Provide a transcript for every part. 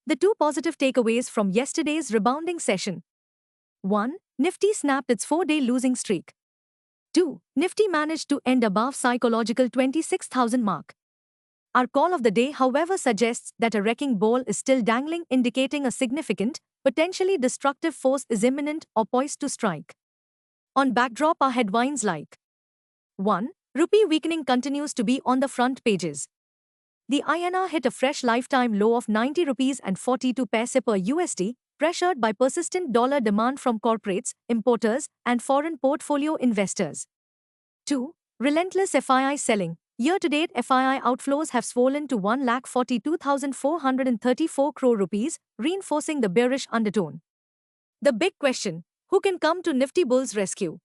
The two positive takeaways from yesterday's rebounding session. 1. Nifty snapped its 4-day losing streak. 2. Nifty managed to end above psychological 26,000 mark. Our call of the day, however, suggests that a wrecking ball is still dangling, indicating a significant, potentially destructive force is imminent or poised to strike. On backdrop are headlines like 1. Rupee weakening continues to be on the front pages. The INR hit a fresh lifetime low of 90 rupees and 42 paise per USD, pressured by persistent dollar demand from corporates, importers, and foreign portfolio investors. 2. Relentless FII selling. Year-to-date FII outflows have swollen to 1,42,434 crore rupees, reinforcing the bearish undertone. The big question: who can come to Nifty Bull's rescue?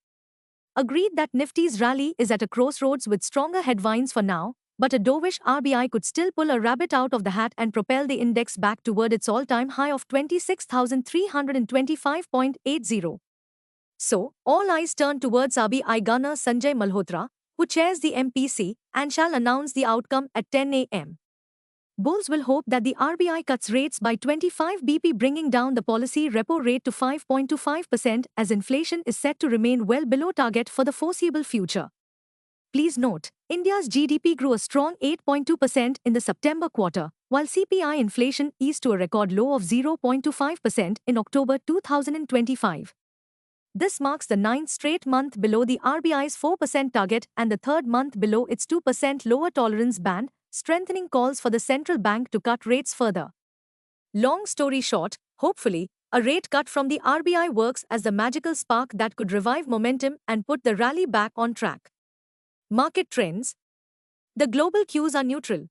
Agreed that Nifty's rally is at a crossroads with stronger headwinds for now, but a dovish RBI could still pull a rabbit out of the hat and propel the index back toward its all-time high of 26,325.80. So, all eyes turn towards RBI Governor Sanjay Malhotra, who chairs the MPC, and shall announce the outcome at 10 a.m. Bulls will hope that the RBI cuts rates by 25 BP, bringing down the policy repo rate to 5.25%, as inflation is set to remain well below target for the foreseeable future. Please note, India's GDP grew a strong 8.2% in the September quarter, while CPI inflation eased to a record low of 0.25% in October 2025. This marks the 9th straight month below the RBI's 4% target and the 3rd month below its 2% lower tolerance band, strengthening calls for the central bank to cut rates further. Long story short, hopefully, a rate cut from the RBI works as the magical spark that could revive momentum and put the rally back on track. Market trends. The global cues are neutral.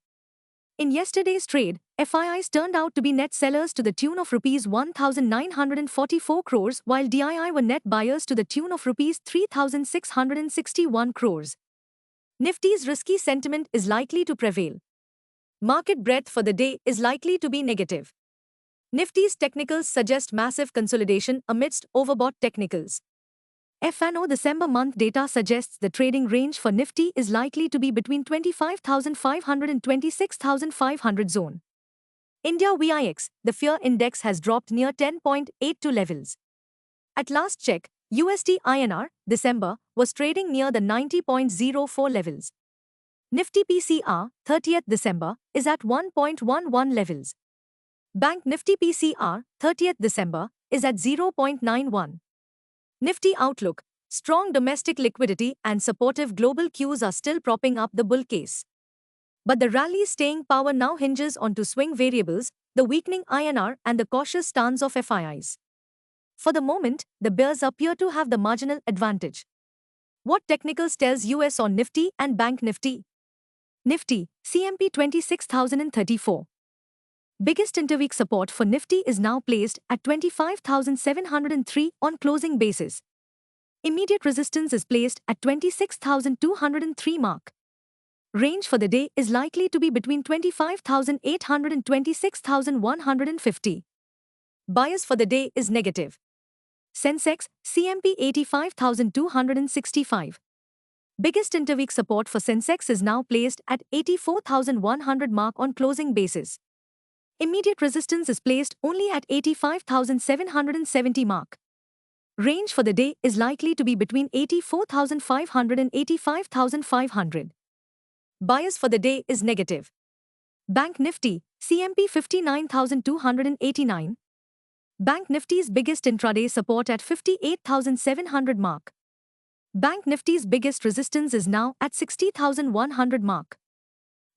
In yesterday's trade, FIIs turned out to be net sellers to the tune of rupees 1,944 crores, while DII were net buyers to the tune of rupees 3,661 crores. Nifty's risky sentiment is likely to prevail. Market breadth for the day is likely to be negative. Nifty's technicals suggest massive consolidation amidst overbought technicals. F&O December month data suggests the trading range for Nifty is likely to be between 25,500 and 26,500 zone. India VIX, the fear index has dropped near 10.82 levels. At last check, USD INR, December, was trading near the 90.04 levels. Nifty PCR, 30th December, is at 1.11 levels. Bank Nifty PCR, 30th December, is at 0.91. Nifty outlook. Strong domestic liquidity and supportive global cues are still propping up the bull case. But the rally's staying power now hinges on two swing variables, the weakening INR and the cautious stance of FIIs. For the moment, the bears appear to have the marginal advantage. What technicals tells US on Nifty and Bank Nifty? Nifty, CMP 26,034. Biggest interweek support for Nifty is now placed at 25,703 on closing basis. Immediate resistance is placed at 26,203 mark. Range for the day is likely to be between 25,800 and 26,150. Bias for the day is negative. Sensex, CMP 85,265. Biggest interweek support for Sensex is now placed at 84,100 mark on closing basis. Immediate resistance is placed only at 85,770 mark. Range for the day is likely to be between 84,500 and 85,500. Bias for the day is negative. Bank Nifty, CMP 59,289. Bank Nifty's biggest intraday support at 58,700 mark. Bank Nifty's biggest resistance is now at 60,100 mark.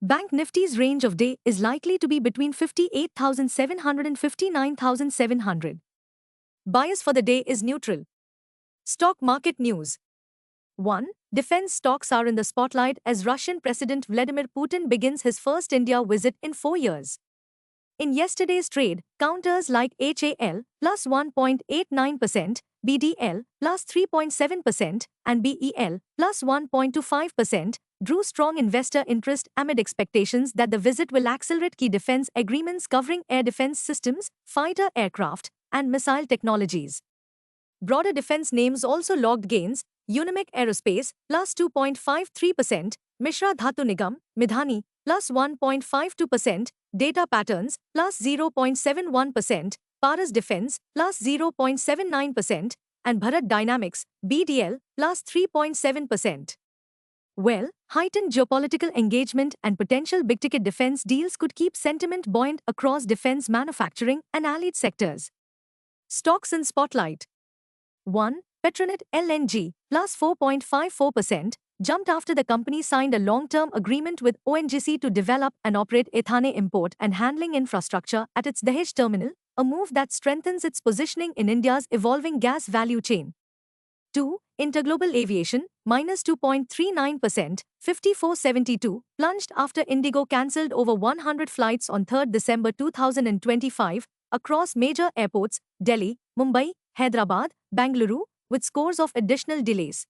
Bank Nifty's range of day is likely to be between 58,700 and 59,700. Bias for the day is neutral. Stock market news. 1. Defense stocks are in the spotlight as Russian President Vladimir Putin begins his first India visit in 4 years. In yesterday's trade, counters like HAL plus 1.89%, BDL plus 3.7%, and BEL plus 1.25% drew strong investor interest amid expectations that the visit will accelerate key defense agreements covering air defense systems, fighter aircraft, and missile technologies. Broader defense names also logged gains: Unimec Aerospace plus 2.53%, Mishra Dhatu Nigam, Midhani plus 1.52%, Data Patterns, plus 0.71%, Paras Defense, plus 0.79%, and Bharat Dynamics, BDL, plus 3.7%. Well, heightened geopolitical engagement and potential big-ticket defense deals could keep sentiment buoyant across defense manufacturing and allied sectors. Stocks in spotlight. 1. Petronet LNG, plus 4.54%, jumped after the company signed a long-term agreement with ONGC to develop and operate ethane import and handling infrastructure at its Dahej terminal, a move that strengthens its positioning in India's evolving gas value chain. 2. Interglobal Aviation, minus 2.39%, 5472, plunged After Indigo cancelled over 100 flights on 3 December 2025 across major airports, Delhi, Mumbai, Hyderabad, Bangalore, with scores of additional delays.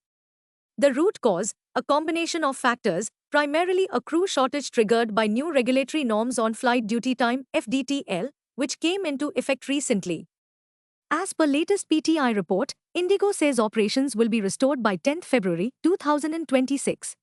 The root cause, a combination of factors, primarily a crew shortage triggered by new regulatory norms on flight duty time, FDTL, which came into effect recently. As per latest PTI report, Indigo says operations will be restored by 10 February 2026.